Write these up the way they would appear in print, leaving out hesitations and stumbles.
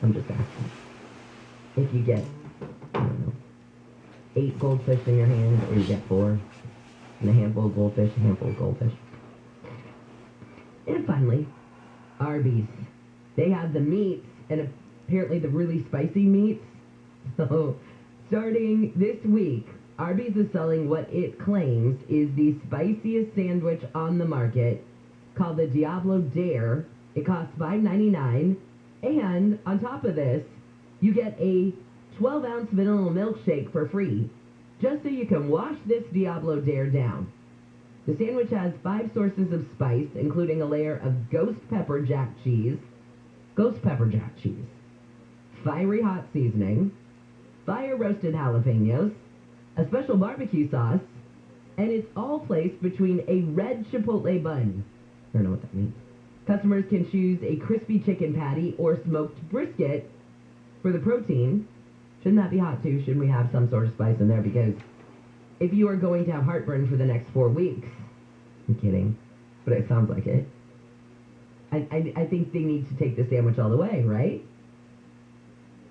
I'm just asking. If you get, I don't know, 8 goldfish in your hand, or you get 4, and a handful of goldfish, a handful of goldfish. And finally, Arby's. They have the meats, and apparently the really spicy meats. So, starting this week, Arby's is selling what it claims is the spiciest sandwich on the market, called the Diablo Dare. It costs $5.99, and on top of this, you get a 12-ounce vanilla milkshake for free, just so you can wash this Diablo Dare down. The sandwich has 5 sources of spice, including a layer of ghost pepper jack cheese, fiery hot seasoning, fire-roasted jalapenos, a special barbecue sauce, and it's all placed between a red chipotle bun. I don't know what that means. Customers can choose a crispy chicken patty or smoked brisket for the protein. Shouldn't that be hot too? Shouldn't we have some sort of spice in there? Because if you are going to have heartburn for the next 4 weeks, I'm kidding, but it sounds like it. I think they need to take the sandwich all the way, right?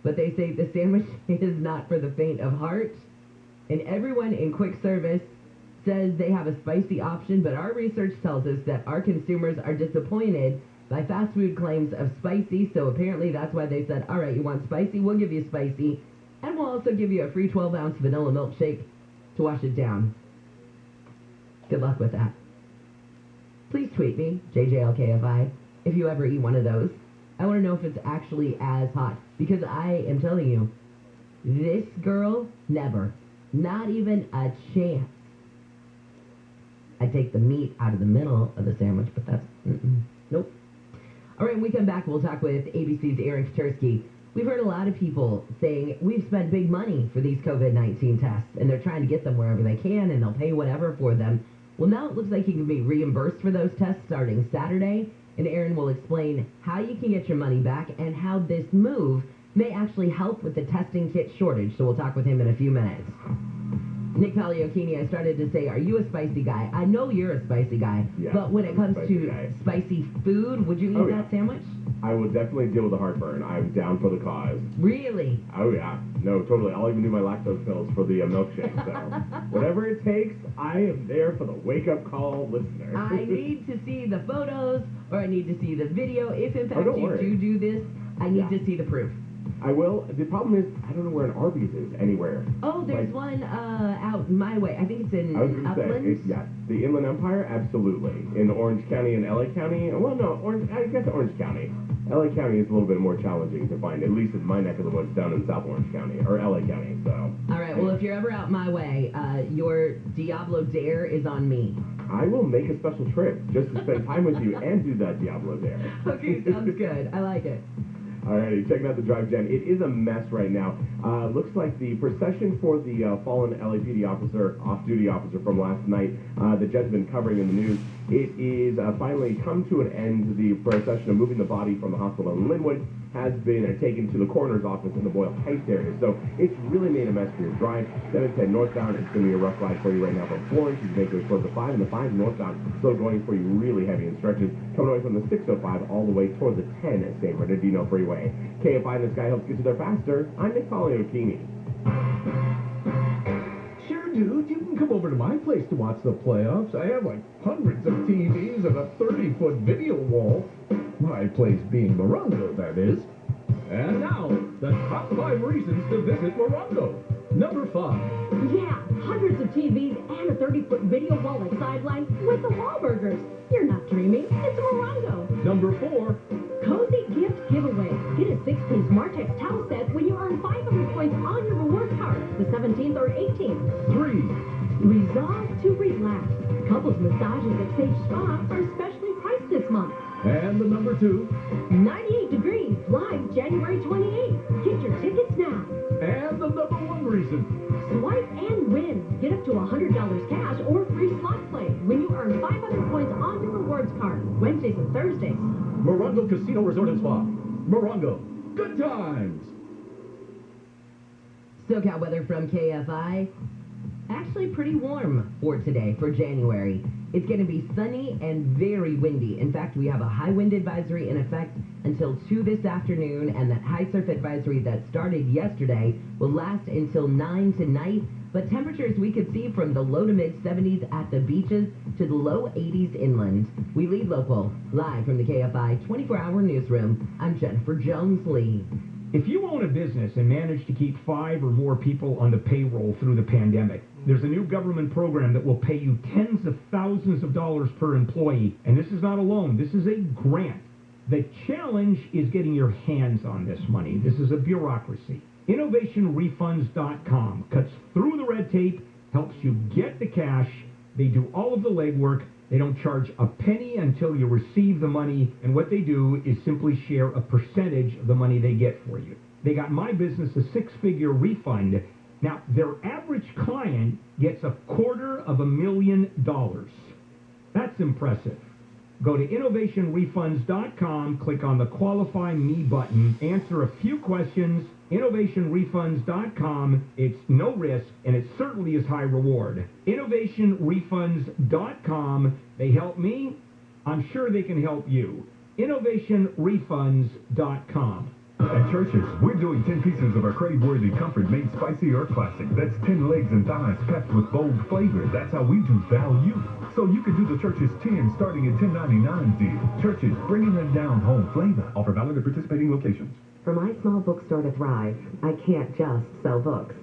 But they say the sandwich is not for the faint of heart, and everyone in quick service says they have a spicy option, but our research tells us that our consumers are disappointed by fast food claims of spicy, so apparently that's why they said, all right, you want spicy? We'll give you spicy, and we'll also give you a free 12-ounce vanilla milkshake to wash it down. Good luck with that. Please tweet me, JJLKFI, if you ever eat one of those. I want to know if it's actually as hot, because I am telling you, this girl, never. Not even a chance. I take the meat out of the middle of the sandwich, but that's, nope. All right, when we come back, we'll talk with ABC's Aaron Katursky. We've heard a lot of people saying, we've spent big money for these COVID-19 tests, and they're trying to get them wherever they can, and they'll pay whatever for them. Well, now it looks like you can be reimbursed for those tests starting Saturday, and Aaron will explain how you can get your money back and how this move may actually help with the testing kit shortage. So we'll talk with him in a few minutes. Nick Pagliocchini, I started to say, are you a spicy guy? I know you're a spicy guy, yeah, but when it comes to spicy food, would you eat that sandwich? I will definitely deal with the heartburn. I'm down for the cause. Really? Oh, yeah. No, totally. I'll even do my lactose pills for the milkshake. So whatever it takes, I am there for the wake-up call listener. I need to see the photos, or I need to see the video. If, in fact, you do this, I need to see the proof. I will. The problem is, I don't know where an Arby's is anywhere. Oh, there's one out my way. I think it's in Upland. Yeah, the Inland Empire, absolutely. In Orange County and LA County. Well, no, I guess Orange County. LA County is a little bit more challenging to find, at least in my neck of the woods down in South Orange County, or LA County, so. All right, well, if you're ever out my way, your Diablo Dare is on me. I will make a special trip just to spend time with you and do that Diablo Dare. Okay, sounds good. I like it. Alrighty, checking out the Drive Gen. It is a mess right now. Looks like the procession for the fallen LAPD officer, off-duty officer from last night, that Jed's been covering in the news, it is finally come to an end. The procession of moving the body from the hospital in Linwood has been taken to the coroner's office in the Boyle Heights area. So it's really made a mess for your drive. 710 northbound, it's going to be a rough ride for you right now from Florence. You can make it towards the 5, and the 5 northbound still going for you really heavy in stretches. Coming away from the 605 all the way toward the 10 at San Bernardino Freeway. KFI and the Sky helps get you there faster. I'm Nick Pagliocchini. Sure, dude. You can come over to my place to watch the playoffs. I have like hundreds of TVs and a 30-foot video wall. My place being Morocco, that is. And now, the top 5 reasons to visit Morocco. Number 5. Yeah, hundreds of TVs and a 30-foot video wall at sideline with the Wahlburgers. You're not dreaming. It's Morocco. Number 4. Cozy gift giveaway. Get a 6-piece Martex towel set when you earn 500 points on your reward card, the 17th or 18th. 3. Resolve to relax. Couples massages at Sage Spa are specially priced this month. And the number 2. 98 Degrees, live January 28th. Get your tickets now. And the number 1 reason. Swipe and win. Get up to $100 cash or free slot play when you earn 500 points on your rewards card, Wednesdays and Thursdays. Morongo Casino Resort and Spa. Morongo. Good times. SoCal weather from KFI. actually pretty warm for today, for January. It's going to be sunny and very windy. In fact, we have a high wind advisory in effect until 2 this afternoon, and that high surf advisory that started yesterday will last until 9 tonight. But temperatures we could see from the low to mid 70s at the beaches to the low 80s inland. We lead local, live from the KFI 24-hour newsroom. I'm Jennifer Jones-Lee. If you own a business and manage to keep 5 or more people on the payroll through the pandemic, there's a new government program that will pay you tens of thousands of dollars per employee. And this is not a loan. This is a grant. The challenge is getting your hands on this money. This is a bureaucracy. InnovationRefunds.com cuts through the red tape, helps you get the cash. They do all of the legwork. They don't charge a penny until you receive the money, and what they do is simply share a percentage of the money they get for you. They got my business a 6-figure refund. Now, their average client gets $250,000. That's impressive. Go to InnovationRefunds.com, click on the Qualify Me button, answer a few questions. InnovationRefunds.com. It's no risk, and it certainly is high reward. InnovationRefunds.com. They help me. I'm sure they can help you. InnovationRefunds.com. At Church's, we're doing 10 pieces of our crave-worthy comfort made spicy or classic. That's 10 legs and thighs packed with bold flavor. That's how we do value. So you can do the Church's 10 starting at $10.99 deal. Church's, bringing them down home flavor. Offer valid at participating locations. For my small bookstore to thrive, I can't just sell books.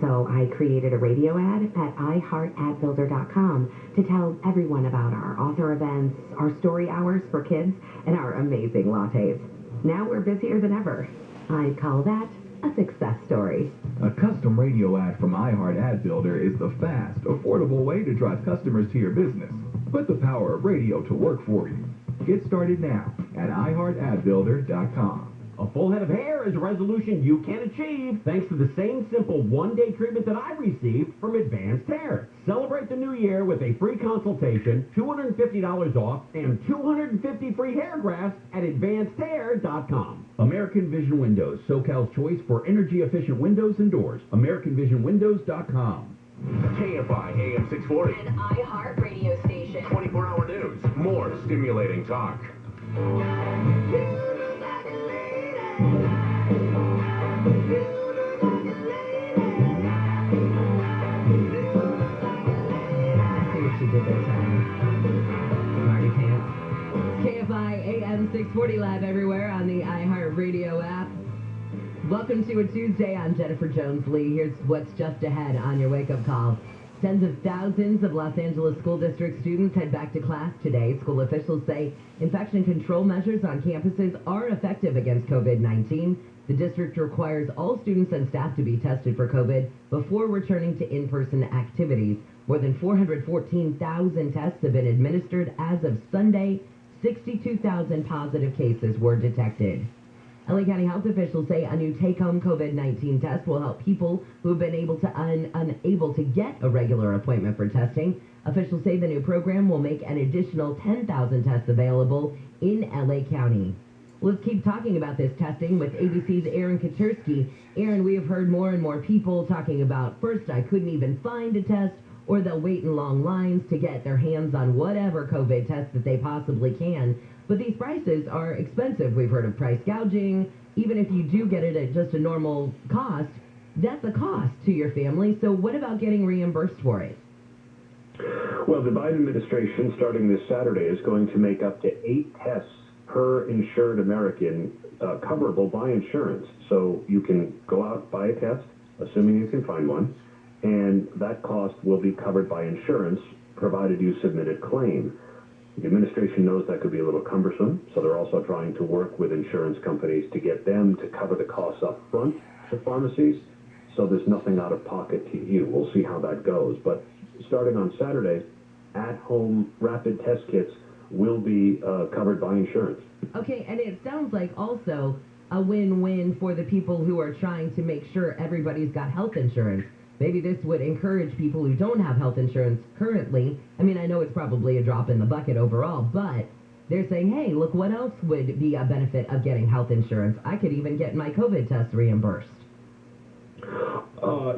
So I created a radio ad at iHeartAdBuilder.com to tell everyone about our author events, our story hours for kids, and our amazing lattes. Now we're busier than ever. I'd call that a success story. A custom radio ad from iHeart Ad Builder is the fast, affordable way to drive customers to your business. Put the power of radio to work for you. Get started now at iHeartAdBuilder.com. A full head of hair is a resolution you can achieve thanks to the same simple one-day treatment that I received from Advanced Hair. Celebrate the new year with a free consultation, $250 off, and 250 free hair grafts at AdvancedHair.com. American Vision Windows, SoCal's choice for energy-efficient windows and doors. AmericanVisionWindows.com. KFI AM 640. An iHeart radio station. 24-hour news. More stimulating talk. KFI AM 640 live everywhere on the iHeartRadio app. Welcome to a Tuesday. I'm Jennifer Jones-Lee. Here's what's just ahead on your wake-up call. Tens of thousands of Los Angeles School District students head back to class today. School officials say infection control measures on campuses are effective against COVID-19. The district requires all students and staff to be tested for COVID before returning to in-person activities. More than 414,000 tests have been administered as of Sunday. 62,000 positive cases were detected. LA County health officials say a new take-home COVID-19 test will help people who have been unable to get a regular appointment for testing. Officials say the new program will make an additional 10,000 tests available in LA County. Let's keep talking about this testing with ABC's Aaron Kachersky. Aaron, we have heard more and more people talking about, first, I couldn't even find a test, or they'll wait in long lines to get their hands on whatever COVID test that they possibly can. But these prices are expensive. We've heard of price gouging. Even if you do get it at just a normal cost, that's a cost to your family. So what about getting reimbursed for it? Well, the Biden administration, starting this Saturday, is going to make up to 8 tests per insured American coverable by insurance. So you can go out, buy a test, assuming you can find one, and that cost will be covered by insurance, provided you submit a claim. The administration knows that could be a little cumbersome, so they're also trying to work with insurance companies to get them to cover the costs up front to pharmacies, so there's nothing out of pocket to you. We'll see how that goes. But starting on Saturday, at-home rapid test kits will be covered by insurance. Okay, and it sounds like also a win-win for the people who are trying to make sure everybody's got health insurance. Maybe this would encourage people who don't have health insurance currently. I mean, I know it's probably a drop in the bucket overall, but they're saying, hey, look, what else would be a benefit of getting health insurance? I could even get my COVID test reimbursed.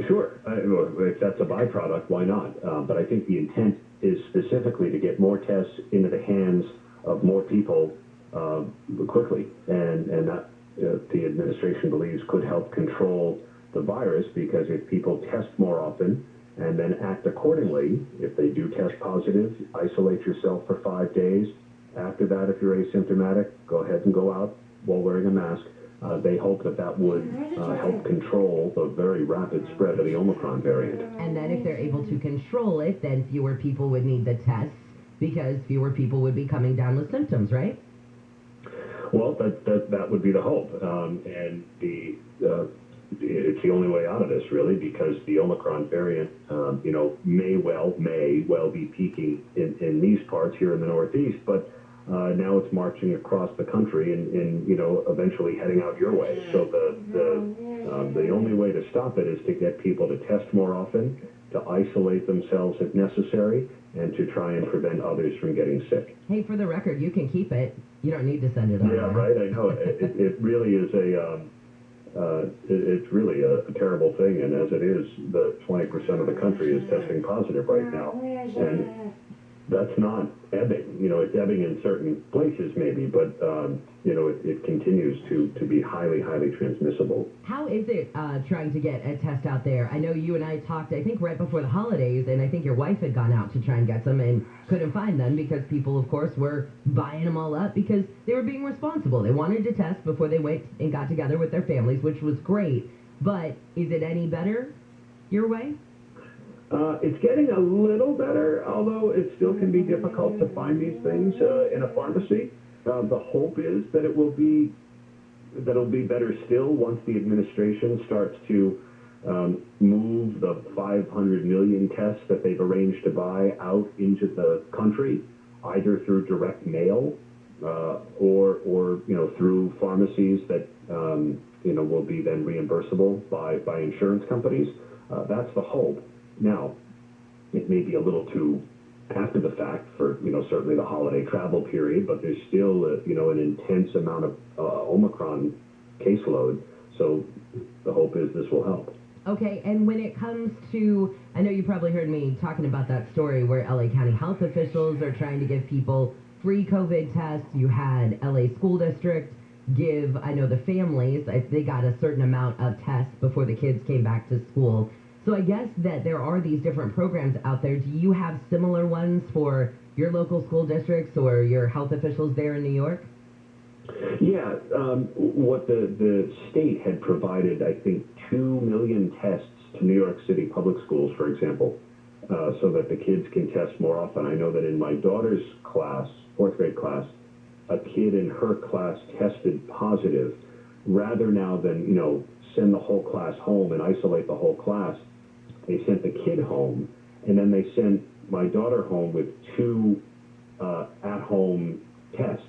Sure. If that's a byproduct, why not? But I think the intent is specifically to get more tests into the hands of more people quickly, and that the administration believes could help control the virus, because if people test more often and then act accordingly, if they do test positive, isolate yourself for 5 days. After that, if you're asymptomatic, go ahead and go out while wearing a mask. They hope that would help control the very rapid spread of the Omicron variant. And then if they're able to control it, then fewer people would need the tests, because fewer people would be coming down with symptoms, right? Well, that would be the hope, and it's the only way out of this, really, because the Omicron variant, may well be peaking in these parts here in the Northeast, but now it's marching across the country and eventually heading out your way. So the only way to stop it is to get people to test more often, to isolate themselves if necessary, and to try and prevent others from getting sick. Hey, for the record, you can keep it. You don't need to send it on. Yeah, right. I know it really is it's really a terrible thing, and as it is, the 20% of the country is testing positive right now, and that's not ebbing. It's ebbing in certain places maybe, but it continues to be highly transmissible. How is it trying to get a test out there? I know you and I talked, I think, right before the holidays, and I think your wife had gone out to try and get some and couldn't find them because people, of course, were buying them all up because they were being responsible. They wanted to test before they went and got together with their families, which was great. But is it any better your way? It's getting a little better, although it still can be difficult to find these things in a pharmacy. The hope is that it'll be better still once the administration starts to move the 500 million tests that they've arranged to buy out into the country, either through direct mail or through pharmacies that will be then reimbursable by insurance companies. That's the hope. Now, it may be a little too after the fact for, certainly the holiday travel period, but there's still, an intense amount of Omicron caseload, so the hope is this will help. Okay, and when it comes to, I know you probably heard me talking about that story where LA County health officials are trying to give people free COVID tests. You had LA School District give, I know the families, they got a certain amount of tests before the kids came back to school. So I guess that there are these different programs out there. Do you have similar ones for your local school districts or your health officials there in New York? Yeah, what the state had provided, I think, 2 million tests to New York City public schools, for example, so that the kids can test more often. I know that in my daughter's class, 4th grade class, a kid in her class tested positive. Rather now than, send the whole class home and isolate the whole class, they sent the kid home, and then they sent my daughter home with 2 at-home tests.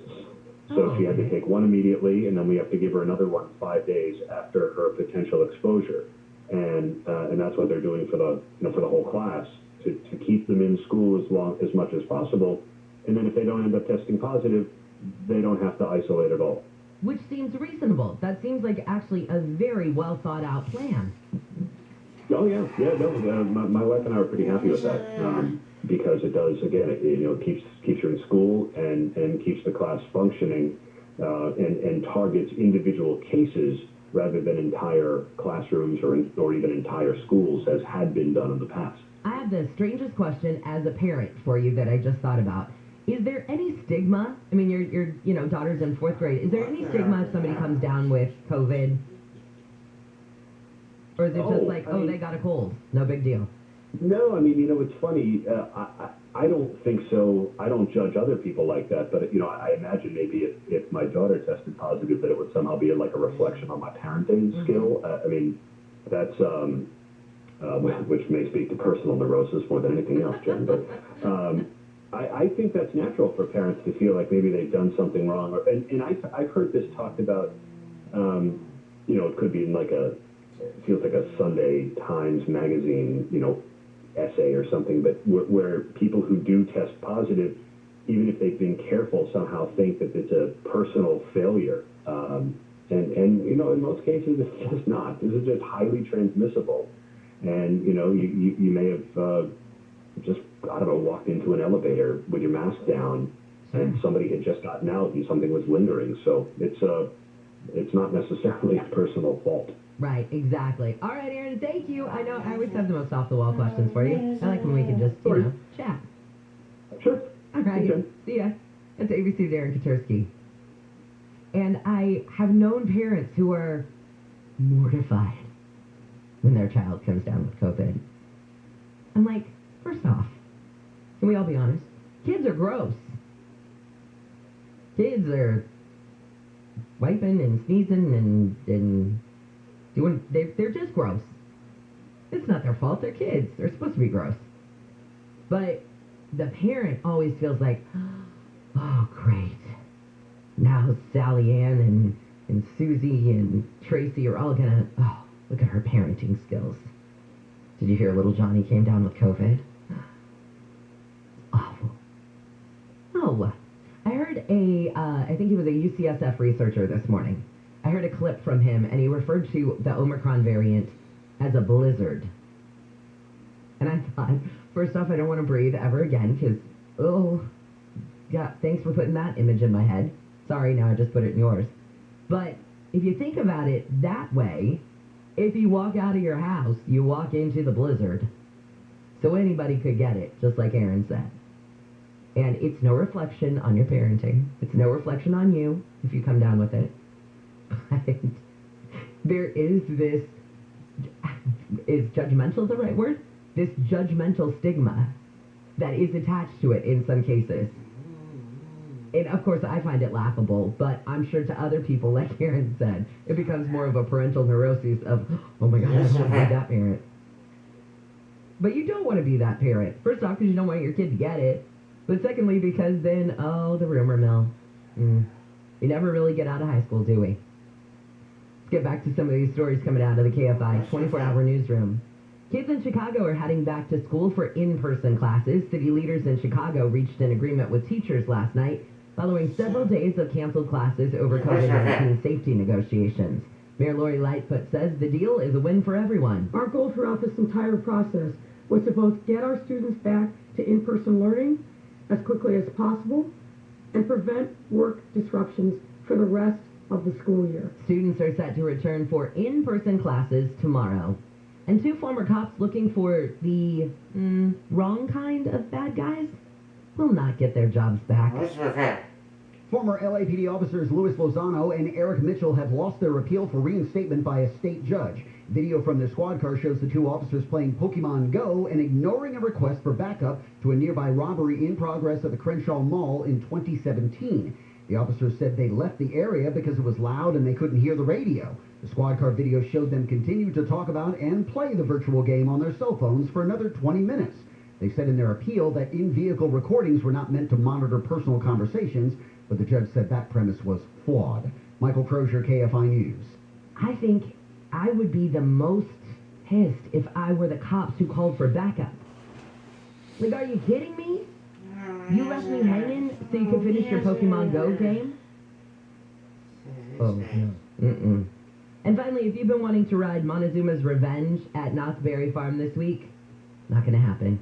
So she had to take one immediately, and then we have to give her another one 5 days after her potential exposure. And that's what they're doing for the whole class, to keep them in school as much as possible. And then if they don't end up testing positive, they don't have to isolate at all. Which seems reasonable. That seems like actually a very well thought out plan. Oh yeah, no. My wife and I are pretty happy with that because it does, again, it keeps her in school and keeps the class functioning and targets individual cases rather than entire classrooms or even entire schools, as had been done in the past. I have the strangest question as a parent for you that I just thought about. Is there any stigma? I mean, your daughter's in 4th grade. Is there any stigma if somebody comes down with COVID? Or is it just like, they got a cold, no big deal? No, I mean, it's funny. I don't think so. I don't judge other people like that. But, I imagine maybe if my daughter tested positive, that it would somehow be like a reflection on my parenting skill. I mean, that's, which may speak to personal neurosis more than anything else, Jen. But I think that's natural for parents to feel like maybe they've done something wrong. And I've heard this talked about, it could be in it feels like a Sunday Times magazine, essay or something, but where people who do test positive, even if they've been careful, somehow think that it's a personal failure. And you know, in most cases, it's just not. This is just highly transmissible. And, you know, you may have just, I don't know, walked into an elevator with your mask down and somebody had just gotten out and something was lingering. So it's not necessarily a personal fault. Right, exactly. All right, Aaron, thank you. I know I always have the most off-the-wall questions for you. I like when we can just, you know, chat. Sure. All right. Okay. See ya. That's ABC's Aaron Katursky. And I have known parents who are mortified when their child comes down with COVID. I'm like, first off, can we all be honest? Kids are gross. Kids are wiping and sneezing and doing, they're just gross. It's not their fault, they're kids. They're supposed to be gross. But the parent always feels like, oh, great. Now Sally Ann and Susie and Tracy are all gonna, oh, look at her parenting skills. Did you hear little Johnny came down with COVID? Awful. Oh, I heard I think he was a UCSF researcher this morning. I heard a clip from him, and he referred to the Omicron variant as a blizzard. And I thought, first off, I don't want to breathe ever again, because, oh, yeah, thanks for putting that image in my head. Sorry, now I just put it in yours. But if you think about it that way, if you walk out of your house, you walk into the blizzard. So anybody could get it, just like Aaron said. And it's no reflection on your parenting. It's no reflection on you if you come down with it. But there is this, is judgmental the right word? This judgmental stigma that is attached to it in some cases. And of course, I find it laughable, but I'm sure to other people, like Aaron said, it becomes more of a parental neuroses of, oh my God, I don't want to be that parent. But you don't want to be that parent. First off, because you don't want your kid to get it. But secondly, because then, oh, the rumor mill. We never really get out of high school, do we? Let's get back to some of these stories coming out of the KFI 24-hour newsroom. Kids in Chicago are heading back to school for in-person classes. City leaders in Chicago reached an agreement with teachers last night following several days of canceled classes over COVID-19 safety negotiations. Mayor Lori Lightfoot says the deal is a win for everyone. Our goal throughout this entire process was to both get our students back to in-person learning as quickly as possible and prevent work disruptions for the rest of the school year. Students are set to return for in-person classes tomorrow. And two former cops looking for the wrong kind of bad guys will not get their jobs back. Former LAPD officers Louis Lozano and Eric Mitchell have lost their appeal for reinstatement by a state judge. Video from the squad car shows the two officers playing Pokemon Go and ignoring a request for backup to a nearby robbery in progress at the Crenshaw Mall in 2017. The officers said they left the area because it was loud and they couldn't hear the radio. The squad car video showed them continue to talk about and play the virtual game on their cell phones for another 20 minutes. They said in their appeal that in-vehicle recordings were not meant to monitor personal conversations, but the judge said that premise was flawed. Michael Crozier, KFI News. I think I would be the most pissed if I were the cops who called for backup. Like, are you kidding me? You left me hanging so you could finish your Pokemon Go game? Oh, no. And finally, if you've been wanting to ride Montezuma's Revenge at Knott's Berry Farm this week, not going to happen.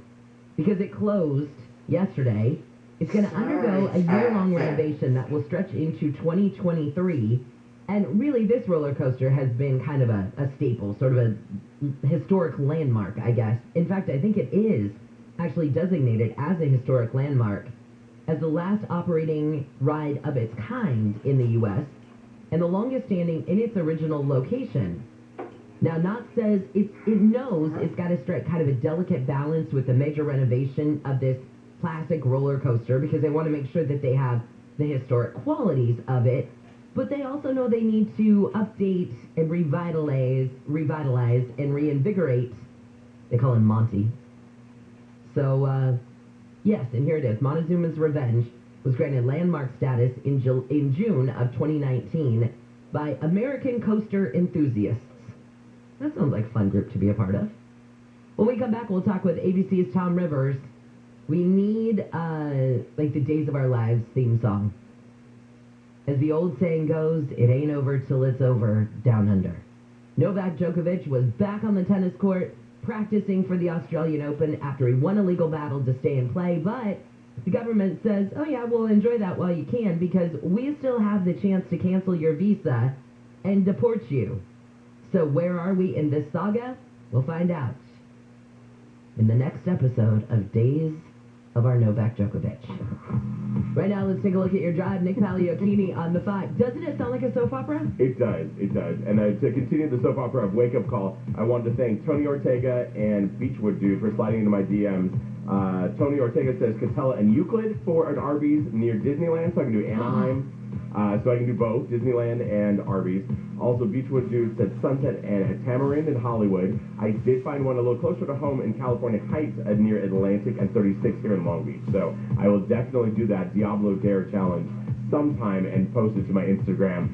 Because it closed yesterday. It's going to undergo a year-long renovation that will stretch into 2023. And really, this roller coaster has been kind of a staple, sort of a historic landmark, I guess. In fact, I think it is actually designated as a historic landmark as the last operating ride of its kind in the U.S. and the longest standing in its original location. Now, Knott says it knows it's got to strike kind of a delicate balance with the major renovation of this classic roller coaster because they want to make sure that they have the historic qualities of it, but they also know they need to update and revitalize and reinvigorate. They call him Monty. So, yes, and here it is. Montezuma's Revenge was granted landmark status in June of 2019 by American Coaster Enthusiasts. That sounds like a fun group to be a part of. When we come back, we'll talk with ABC's Tom Rivers. We need, like, the Days of Our Lives theme song. As the old saying goes, it ain't over till it's over down under. Novak Djokovic was back on the tennis court practicing for the Australian Open after he won a legal battle to stay and play, but the government says, oh yeah, well, enjoy that while you can because we still have the chance to cancel your visa and deport you. So where are we in this saga? We'll find out in the next episode of Days of our Novak Djokovic. Right now, let's take a look at your drive. Nick Pagliocchini on the 5. Doesn't it sound like a soap opera? It does. And to continue the soap opera of Wake Up Call, I wanted to thank Tony Ortega and Beachwood Dude for sliding into my DMs. Tony Ortega says Catella and Euclid for an Arby's near Disneyland, so I can do Anaheim. So I can do both, Disneyland and Arby's. Also, Beachwood Dude said Sunset and a Tamarind in Hollywood. I did find one a little closer to home in California Heights near Atlantic and 36 here in Long Beach. So I will definitely do that Diablo Dare challenge sometime and post it to my Instagram.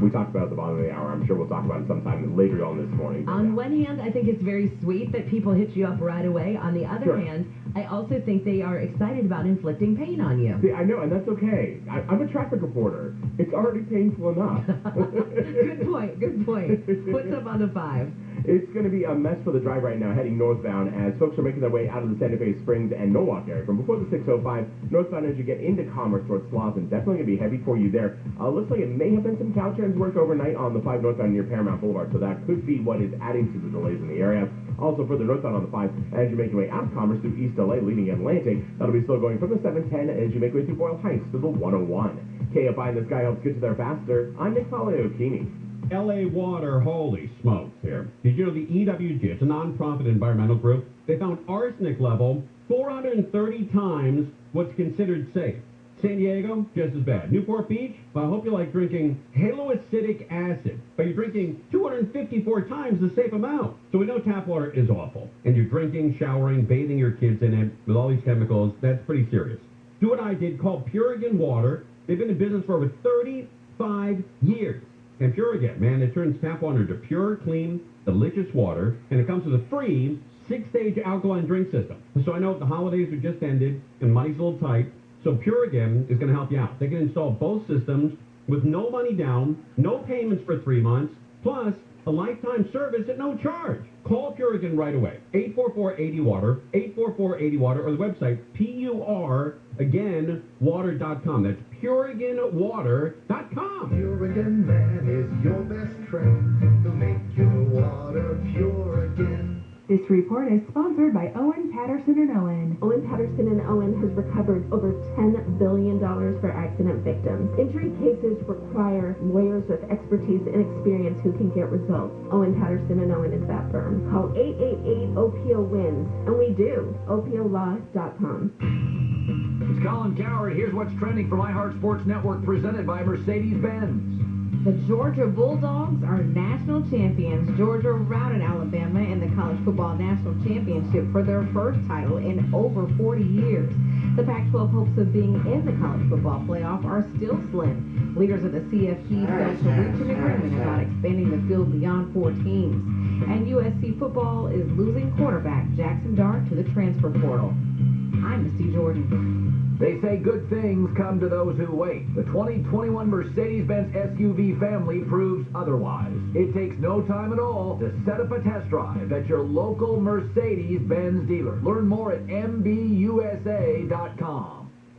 We talked about it at the bottom of the hour. I'm sure we'll talk about it sometime later on this morning. On one hand, I think it's very sweet that people hit you up right away. On the other hand, I also think they are excited about inflicting pain on you. See, I know, and that's okay. I'm a traffic reporter. It's already painful enough. Good point. What's up on the 5? It's going to be a mess for the drive right now heading northbound as folks are making their way out of the Santa Fe Springs and Norwalk area. From before the 605, northbound as you get into Commerce towards Slauson, definitely going to be heavy for you there. Looks like it may have been some Caltrans work overnight on the 5 northbound near Paramount Boulevard, so that could be what is adding to the delays in the area. Also, further northbound on the 5, as you make your way out of Commerce through East LA, leading Atlantic, that'll be still going from the 710 as you make your way through Boyle Heights to the 101. KFI in the Sky helps get you there faster. I'm Nick Pagliocchini. LA Water, holy smokes here. Did you know the EWG, it's a nonprofit environmental group, they found arsenic level 430 times what's considered safe. San Diego, just as bad. Newport Beach, well, I hope you like drinking haloacidic acid, but you're drinking 254 times the safe amount. So we know tap water is awful, and you're drinking, showering, bathing your kids in it with all these chemicals, that's pretty serious. Do what I did, called Purigan Water. They've been in business for over 35 years. And Purigan, man, it turns tap water into pure, clean, delicious water, and it comes with a free 6-stage alkaline drink system. So I know the holidays are just ended, and money's a little tight, so Purigan is going to help you out. They can install both systems with no money down, no payments for 3 months, plus a lifetime service at no charge. Call Purigan right away. 844-80-WATER, 844-80-WATER, or the website, water.com. That's PuriganWater.com. Purigan man is your best friend. He'll make your water pure again. This report is sponsored by Owen Patterson & Owen. Owen Patterson & Owen has recovered over $10 billion for accident victims. Injury cases require lawyers with expertise and experience who can get results. Owen Patterson & Owen is that firm. Call 888-OPO-WINS, and we do. OPOLaw.com. It's Colin Coward. Here's what's trending from iHeart Sports Network, presented by Mercedes-Benz. The Georgia Bulldogs are national champions. Georgia routed Alabama in the College Football National Championship for their first title in over 40 years. The Pac-12 hopes of being in the college football playoff are still slim. Leaders of the CFP failed to reach an agreement about expanding the field beyond 4 teams. And USC football is losing quarterback Jackson Dart to the transfer portal. I'm Misty Jordan. They say good things come to those who wait. The 2021 Mercedes-Benz SUV family proves otherwise. It takes no time at all to set up a test drive at your local Mercedes-Benz dealer. Learn more at MBUSA.com.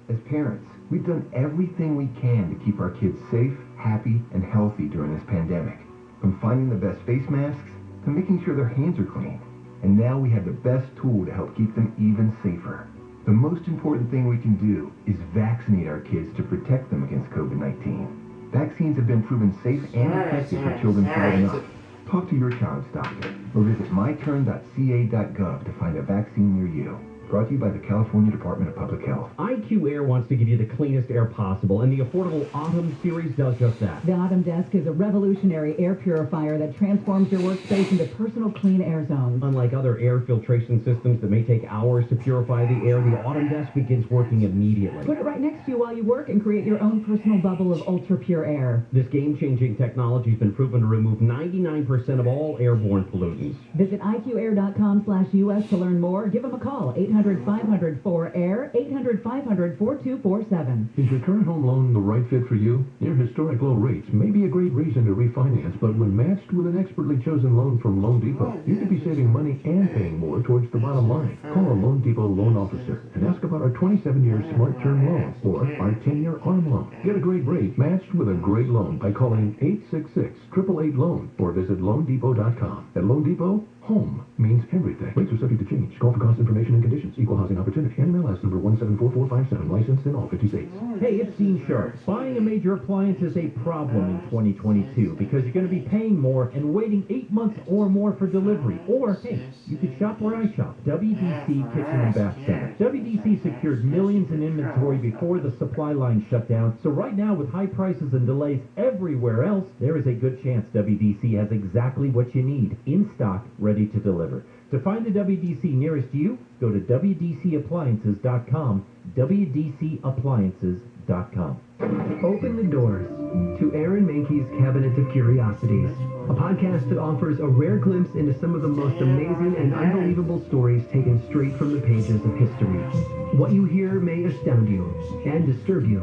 As parents, we've done everything we can to keep our kids safe, happy, and healthy during this pandemic. From finding the best face masks to making sure their hands are clean. And now we have the best tool to help keep them even safer. The most important thing we can do is vaccinate our kids to protect them against COVID-19. Vaccines have been proven safe and effective for children 5 and up. Talk to your child's doctor or visit myturn.ca.gov to find a vaccine near you. Brought to you by the California Department of Public Health. IQ Air wants to give you the cleanest air possible, and the affordable Autumn series does just that. The Autumn Desk is a revolutionary air purifier that transforms your workspace into personal clean air zones. Unlike other air filtration systems that may take hours to purify the air, the Autumn Desk begins working immediately. Put it right next to you while you work and create your own personal bubble of ultra-pure air. This game-changing technology has been proven to remove 99% of all airborne pollutants. Visit IQAir.com/US to learn more. Give them a call, 800-500-4AIR, 800 1-800-500-4247. Is your current home loan the right fit for you? Your historic low rates may be a great reason to refinance, but when matched with an expertly chosen loan from Loan Depot, you could be saving money and paying more towards the bottom line. Call a Loan Depot loan officer and ask about our 27-year Smart Term loan or our 10-year ARM loan. Get a great rate matched with a great loan by calling 866-888-LOAN or visit LoanDepot.com. At Loan Depot, home means everything. Rates are subject to change. Call for cost information and conditions. Equal housing opportunity. NMLS number 174457. Licensed in all 50 states. Hey, it's Dean Sharp. Buying a major appliance is a problem in 2022 because you're going to be paying more and waiting 8 months or more for delivery. Or, hey, you could shop where I shop, WDC Kitchen and Bath Center. WDC secured millions in inventory before the supply line shut down, so right now with high prices and delays everywhere else, there is a good chance WDC has exactly what you need, in stock, ready to deliver. To find the WDC nearest you, go to WDCappliances.com, WDCappliances.com. Open the doors to Aaron Mahnke's Cabinet of Curiosities, a podcast that offers a rare glimpse into some of the most amazing and unbelievable stories taken straight from the pages of history. What you hear may astound you and disturb you.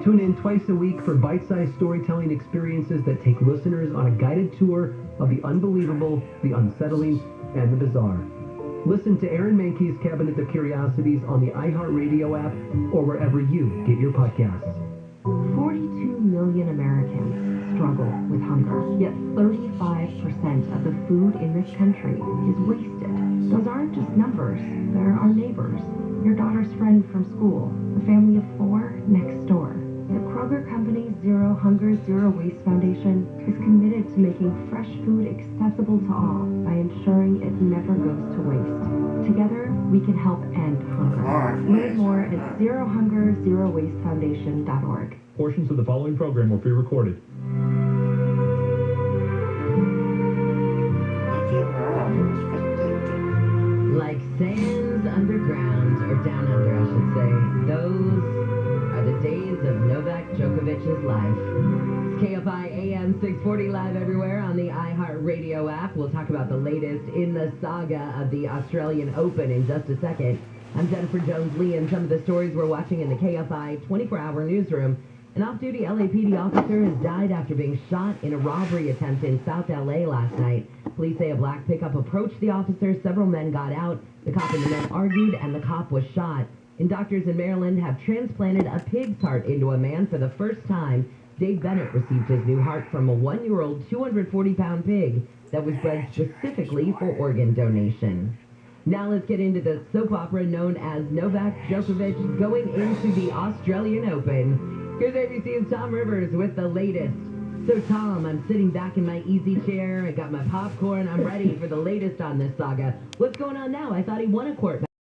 Tune in twice a week for bite-sized storytelling experiences that take listeners on a guided tour of the unbelievable, the unsettling, and the bizarre. Listen to Aaron Mahnke's Cabinet of Curiosities on the iHeartRadio app or wherever you get your podcasts. 42 million Americans struggle with hunger, yet 35% of the food in this country is wasted. Those aren't just numbers, they're our neighbors, your daughter's friend from school, the family of 4 next door. The Kroger Company's Zero Hunger, Zero Waste Foundation is committed to making fresh food accessible to all by ensuring it never goes to waste. Together, we can help end hunger. Learn more at zerohungerzerowastefoundation.org. Portions of the following program were pre-recorded. Like sands underground, or down under, I should say, those are the days of Novak Djokovic's life. It's KFI AM 640 live everywhere on the iHeartRadio app. We'll talk about the latest in the saga of the Australian Open in just a second. I'm Jennifer Jones-Lee, and some of the stories we're watching in the KFI 24-hour newsroom. An off-duty LAPD officer has died after being shot in a robbery attempt in South LA last night. Police say a black pickup approached the officer. Several men got out. The cop and the men argued, and the cop was shot. And doctors in Maryland have transplanted a pig's heart into a man for the first time. Dave Bennett received his new heart from a 1-year-old, 240-pound pig that was bred specifically for organ donation. Now let's get into the soap opera known as Novak Djokovic going into the Australian Open. Here's ABC's Tom Rivers with the latest. So Tom, I'm sitting back in my easy chair. I got my popcorn. I'm ready for the latest on this saga. What's going on now? I thought he won a court